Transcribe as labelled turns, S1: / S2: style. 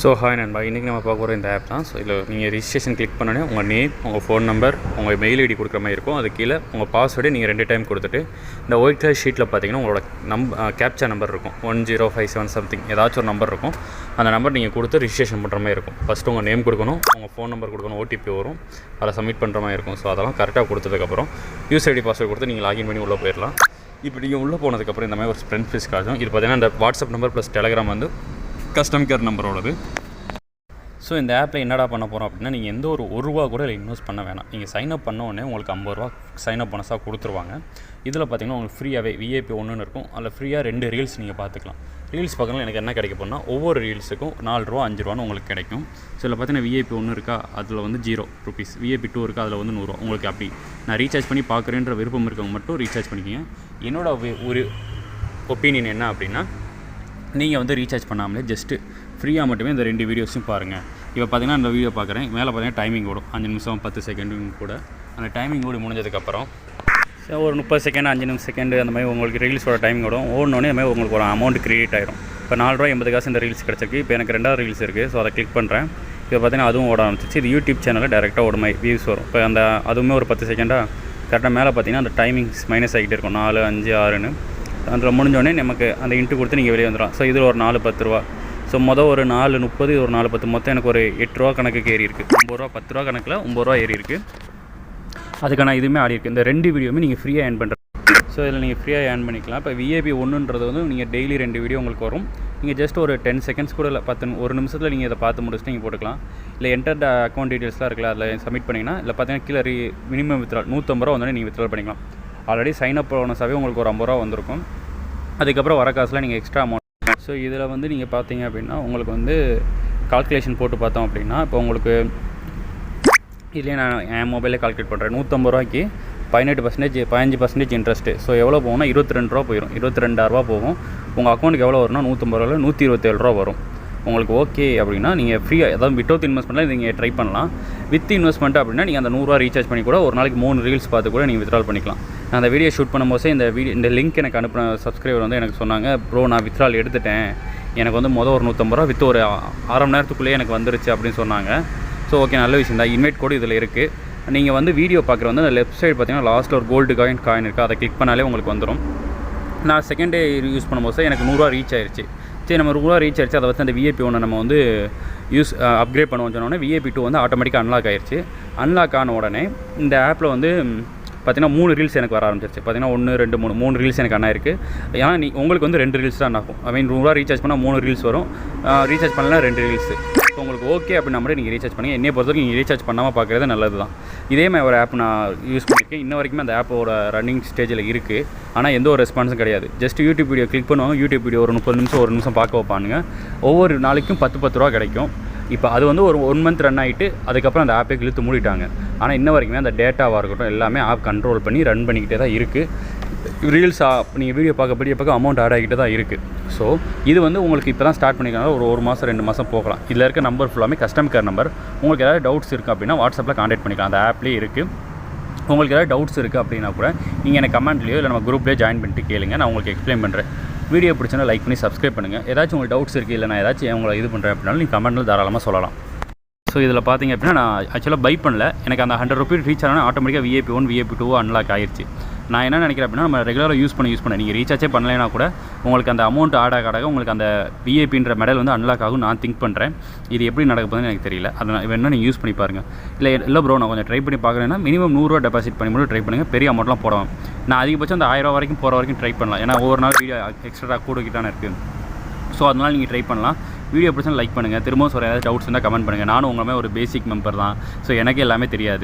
S1: So hi நண்பா, இன்றைக்கி நம்ம பார்க்க போகிற இந்த ஆப் தான். ஸோ இதில் நீங்கள் ரிஜிஸ்ட்ரேஷன் கிளிக் பண்ணோன்னே உங்கள் நேம், உங்கள் ஃபோன் நம்பர், உங்கள் மெயில் ஐடி கொடுக்குற மாதிரி இருக்கும். அது கீழே உங்கள் பாஸ்வேர்டு நீங்கள் 2 டைம் கொடுத்துட்டு இந்த ஒயிட் கலர் ஷீட்டில் பார்த்தீங்கன்னா உங்களோட கேப்சா நம்பர் இருக்கும். 1057 சம்திங் ஏதாச்சும் ஒரு நம்பர் இருக்கும். அந்த நம்பர் நீங்கள் கொடுத்து ரிஜிஸ்ட்ரேஷன் பண்ணுற மாதிரி இருக்கும். ஃபஸ்ட்டு உங்கள் நேம் கொடுக்கணும், உங்கள் ஃபோன் நம்பர் கொடுக்கணும், ஓடிபி வரும், அதை சப்மிட் பண்ணுற மாதிரி இருக்கும். ஸோ அதெல்லாம் கரெக்டாக கொடுத்ததுக்கப்புறம் யூஸ் ஐடி பாஸ்வேர்டு கொடுத்து நீங்கள் லாகின் பண்ணி உள்ளே போயிடலாம். இப்போ நீங்கள் உள்ளே போனதுக்கப்புறம் இந்த மாதிரி ஒரு ஃப்ரெண்ட் ஃபீஸ் காட்டும். இது பார்த்தீங்கன்னா இந்த வாட்ஸ்அப் நம்பர் ப்ளஸ் டெலகிராம் வந்து கஸ்டமர் கேர் நம்பரோடது. ஸோ இந்த ஆப்பில் என்னடா பண்ண போகிறோம் அப்படின்னா, நீங்கள் எந்த ஒரு ரூபா கூட இல்லை இன்வெஸ்ட் பண்ண வேணாம். நீங்கள் சைன் அப் பண்ண உடனே உங்களுக்கு 50 ரூபா சைன் அப் போனஸாக கொடுத்துருவாங்க. இதில் பார்த்தீங்கன்னா உங்களுக்கு ஃப்ரீயாகவே VIP 1 இருக்கும். அதில் ஃப்ரீயாக 2 ரீல்ஸ் நீங்கள் பார்த்துக்கலாம். ரீல்ஸ் பார்க்கணும் எனக்கு என்ன கிடைக்க போனால் ஒவ்வொரு ரீல்ஸுக்கும் 4 ரூபா 5 ரூபான்னு உங்களுக்கு கிடைக்கும். ஸோ இதில் பார்த்தீங்கன்னா VIP 1 இருக்கா, அதில் வந்து 0 rupees, VIP 2 இருக்கா, அதில் வந்து 100 ரூபா. உங்களுக்கு அப்படி நான் ரீசார்ஜ் பண்ணி பார்க்குறேன்ற விருப்பம் இருக்கவங்க மட்டும் ரீசார்ஜ் பண்ணிக்கிங்க. என்னோட ஒரு ஒப்பீனியன் என்ன அப்படின்னா, நீங்கள் வந்து ரீசார்ஜ் பண்ணாமலே ஜஸ்ட்டு ஃப்ரீயாக மட்டுமே இந்த 2 வீடியோஸும் பாருங்கள். இப்போ பார்த்தீங்கன்னா இந்த வீடியோ பார்க்குறேன், மேலே பார்த்தீங்கன்னா டைமிங் ஓடும் 5 நிமிஷம் 10 செகண்டுன்னு கூட. அந்த டைமிங் ஓடி முடிஞ்சதுக்கப்புறம் ஒரு 30 செகண்ட் 5 செகண்டு அந்த மாதிரி உங்களுக்கு ரீல்ஸோட டைமிங் ஓடும். ஓடனோடனே அது மாதிரி உங்களுக்கு ஒரு அமௌண்ட் க்ரியேட் ஆயிரும். இப்போ 4 ரூபா 80 காசு இந்த ரீல்ஸ் கிடச்சிருக்கு. இப்போ எனக்கு 2வது ரீல்ஸ் இருக்குது. ஸோ அதை கிளிக் பண்ணுறேன். இப்போ பார்த்தீங்கன்னா அதுவும் ஓட ஆரம்பிச்சிச்சு. இது யூடியூப் சேனலில் டேரெக்டாக ஓடும் மாதிரி வியூஸ் வரும். இப்போ அந்த அதுவுமே ஒரு 10 செகண்டாக கரெக்டாக மேலே பார்த்தீங்கன்னா அந்த டைமிங்ஸ் மைனஸ் ஆகிட்டே இருக்கும். 4 5 6ன்னு அதில் முடிஞ்சோடனே நமக்கு அந்த இன்ட்டு கொடுத்து நீங்கள் வெளியே வந்துடும். ஸோ இதில் ஒரு 4 10 ரூபா. ஸோ ஒரு 4.30 ஒரு 4.10 மொத்தம் எனக்கு ஒரு 8 ரூபா கணக்குக்கு ஏறி இருக்குது. 9 ரூபா 10 ரூபா கணக்கில் 9 ரூபா ஏறி இருக்குது. அதுக்கான இதுவுமே ஆடி இருக்குது. இந்த 2 வீடியோவுமே நீங்கள் ஃப்ரீயாக ஏர்ன் பண்ணுறது. ஸோ இதில் நீங்கள் ஃப்ரீயாக ஏர்ன் பண்ணிக்கலாம். இப்போ VIP 1ன்றது வந்து நீங்கள் டெய்லி 2 வீடியோ உங்களுக்கு வரும். நீங்கள் ஜஸ்ட் ஒரு 10 செகண்ட்ஸ் கூட இல்லை 1 நிமிஷத்தில் நீங்கள் இதை பார்த்து முடிச்சுட்டு நீங்கள் போட்டுக்கலாம். இல்லை என்டர் அக்கௌண்ட் டீட்டெயில்ஸ்லாம் இருக்குல்ல, அதில் சப்மிட் பண்ணிங்கன்னா இல்லை பார்த்தீங்கன்னா கீழே மினிமம் வித்ட்ரால் 150 ரூபா வந்தோடனே நீங்கள் வித்ட்ரால் பண்ணிக்கலாம். ஆல்ரெடி சைன் அப் போனஸாகவே உங்களுக்கு ஒரு 50 ரூபா வந்திருக்கும். அதுக்கப்புறம் வர காசில் நீங்கள் எக்ஸ்ட்ரா அமௌண்ட். ஸோ இதில் வந்து நீங்கள் பார்த்தீங்க அப்படின்னா உங்களுக்கு வந்து கால்குலேஷன் போட்டு பார்த்தோம் அப்படின்னா, இப்போ உங்களுக்கு இதுலேயே நான் என் மொபைலே கால்குலேட் பண்ணுறேன். 150 ரூபாய்க்கு 18% 15% இன்ட்ரெஸ்ட்டு. ஸோ எவ்வளோ போகும்னா 22 ரூபா போயிடும். 22,000 ரூபா போகும். உங்கள் அக்கௌண்ட்டுக்கு எவ்வளோ வரும்னா 150 ரூபாவில் 127 ரூபா வரும். உங்களுக்கு ஓகே அப்படின்னா நீங்கள் ஃப்ரீயாக ஏதாவது வித்தவுட் இன்வெஸ்ட்மெண்ட்டில் நீங்கள் ட்ரை பண்ணலாம். வித் இன்வெஸ்ட்மெண்ட் அப்படின்னா நீங்கள் அந்த 100 ரூபா ரீசார்ஜ் பண்ணி கூட ஒரு நாளைக்கு 3 ரீல்ஸ் பார்த்து கூட நீங்கள் வித்ட்ரால் பண்ணிக்கலாம். நான் அந்த வீடியோ ஷூட் பண்ணும்போது இந்த லிங்க் எனக்கு அனுப்பின சப்ஸ்கிரைபர் வந்து எனக்கு சொன்னாங்க, ப்ரோ நான் வித்ட்ரால் எடுத்துட்டேன், எனக்கு வந்து ஒரு 150 ரூபா வித் ஒரு 1/2 மணி நேரத்துக்குள்ளேயே எனக்கு வந்துருச்சு அப்படின்னு சொன்னாங்க. ஸோ ஓகே, நல்ல விஷயம் தான். இன்வைட் கோடு இதில் இருக்குது. நீங்கள் வந்து வீடியோ பார்க்குற வந்து லெஃப்ட் சைடு பார்த்தீங்கன்னா லாஸ்ட்டில் ஒரு கோல்டு காயின் இருக்குது. அதை கிளிக் பண்ணாலே உங்களுக்கு வந்துடும். நான் செகண்ட் டே யூஸ் பண்ணும்போது எனக்கு 100 ரூபா ரீச் ஆயிடுச்சு. சரி, நம்ம 100 ரூபா ரீச் ஆயிடுச்சு. அதை வச்சு அந்த VIP 1 நம்ம வந்து அப்கிரேட் பண்ணுவோம் சொன்னோடனே VIP 2 வந்து ஆட்டோமேட்டிக்காக அன்லாக் ஆயிடுச்சு. அன்லாக் ஆன உடனே இந்த ஆப்பில் வந்து பார்த்தீங்கன்னா 3 ரீல்ஸ் எனக்கு வர ஆரம்பிச்சிருச்சு. பார்த்தீங்கன்னா 1 2 3 ரீல்ஸ் எனக்கு அண்ணா இருக்குது. ஏன்னா உங்களுக்கு வந்து 2 ரீல்ஸ் தான் ஆகும். ஐ மீன் 100 ரூபா ரீசார்ஜ் பண்ணால் 3 ரீல்ஸ் வரும். ரீசார்ஜ் பண்ணலாம் 2 ரீல்ஸ். ஸோ உங்களுக்கு ஓகே அப்படின்னா மட்டும் நீங்கள் ரீசார்ஜ் பண்ணி, என்னைய பொறுத்தவரைக்கும் நீங்கள் ரீசார்ஜ் பண்ணாமல் பார்க்குறது நல்லது தான். இதே மாதிரி ஒரு ஆப் நான் யூஸ் பண்ணியிருக்கேன். இன்ன வரைக்குமே அந்த ஆப்போட ரன்னிங் ஸ்டேஜில் இருக்குது. ஆனால் எந்த ஒரு ரெஸ்பான்ஸும் கிடையாது. ஜஸ்ட் யூடியூப் வீடியோ கிளிக் பண்ணுவாங்க. யூடியூப் வீடியோ ஒரு 30 நிமிஷம் 1 நிமிஷம் பார்க்க வைப்பானுங்க. ஒவ்வொரு நாளைக்கும் 10 ரூபா கிடைக்கும். இப்போ அது வந்து ஒரு 1 மந்த் ரன் ஆகிட்டு அதுக்கப்புறம் அந்த ஆப்பை இழுத்து மூடிட்டாங்க. ஆனால் இன்ன வரைக்குமே அந்த டேட்டாவாக இருக்கட்டும் எல்லாமே ஆப் கண்ட்ரோல் பண்ணி ரன் பண்ணிக்கிட்டே தான் இருக்குது. ரீல்ஸ் நீங்கள் வீடியோ பார்க்க அமௌண்ட் ஆட் ஆகிட்டே தான் இருக்குது. ஸோ இது வந்து உங்களுக்கு இப்போ தான் ஸ்டார்ட் பண்ணிக்கிறனால ஒரு மாதம் 2 மாதம் போகலாம். இதில் இருக்க நம்பர் ஃபுல்லாமே கஸ்டமர் கேர் நம்பர். உங்களுக்கு ஏதாவது டவுட்ஸ் இருக்குது அப்படின்னா வாட்ஸ்அப்பில் கான்டாக்ட் பண்ணிக்கலாம். அந்த ஆப்லேயே இருக்குது. உங்களுக்கு ஏதாவது டவுட்ஸ் இருக்குது அப்படின்னா கூட நீங்கள் எனக்கு கமெண்ட்லேயோ இல்லை நம்ம குரூப்லேயே ஜாயின் பண்ணிட்டு கேளுங்க. நான் உங்களுக்கு எக்ஸ்பிளைன் பண்ணுறேன். வீடியோ பிடிச்சனா லைக் பண்ணி சப்ஸ்கிரைப் பண்ணுங்கள். ஏதாச்சும் உங்களுக்கு டவுட்ஸ் இருக்குது, இல்லை நான் ஏதாச்சும் உங்களை இது பண்ணுறேன் அப்படின்னாலும் நீங்கள் கமெண்ட்டில் தாராளமாக சொல்லலாம். ஸோ இதில் பார்த்தீங்க அப்படின்னா நான் ஆக்சுவலாக பை பண்ணல. எனக்கு அந்த 100 ரூபீஸ் ரீச் ஆனால் ஆட்டோமேட்டிக்காக VIP 1 VIP 2 அன்லாக் ஆயிடுச்சு. நான் என்ன நினைக்கிறேன் அப்படின்னா, நம்ம ரெகுலராக யூஸ் பண்ண நீங்கள் ரீசார்ஜே பண்ணலைன்னா கூட உங்களுக்கு அந்த அமௌண்ட் ஆட் ஆக உங்களுக்கு அந்த VIPன்ற மெடல் வந்து அன்லாக் ஆகும் நான் திங்க் பண்ணுறேன். இது எப்படி நடக்க போகுதுன்னு எனக்கு தெரியல. அதை நான் வேணால் நீங்கள் யூஸ் பண்ணி பாருங்கள். இல்லை ப்ரோ நான் கொஞ்சம் ட்ரை பண்ணி பார்க்குறேன்னா மினிமம் 100 ரூபா டெபாசிட் பண்ணி மட்டும் ட்ரை பண்ணுங்கள். பெரிய அமௌண்ட்லாம் போடுவேன். நான் அதிகபட்சம் அந்த 1000 ரூபா வரைக்கும் போகிற வரைக்கும் ட்ரை பண்ணலாம். ஏன்னா ஒவ்வொரு நாள் வீடியோ எக்ஸ்ட்ரா கூடக்கிட்டானே இருக்குது. ஸோ அதனால் நீங்கள் ட்ரை பண்ணலாம். வீடியோ பிடிச்சா லைக் பண்ணுங்கள். திரும்பவும் சொல்ல ஏதாவது டவுட்ஸ் இருந்தால் கமெண்ட் பண்ணுங்கள். நானும் உங்களுமே ஒரு பேசிக் மெம்பர் தான். ஸோ எனக்கு எல்லாமே தெரியாது.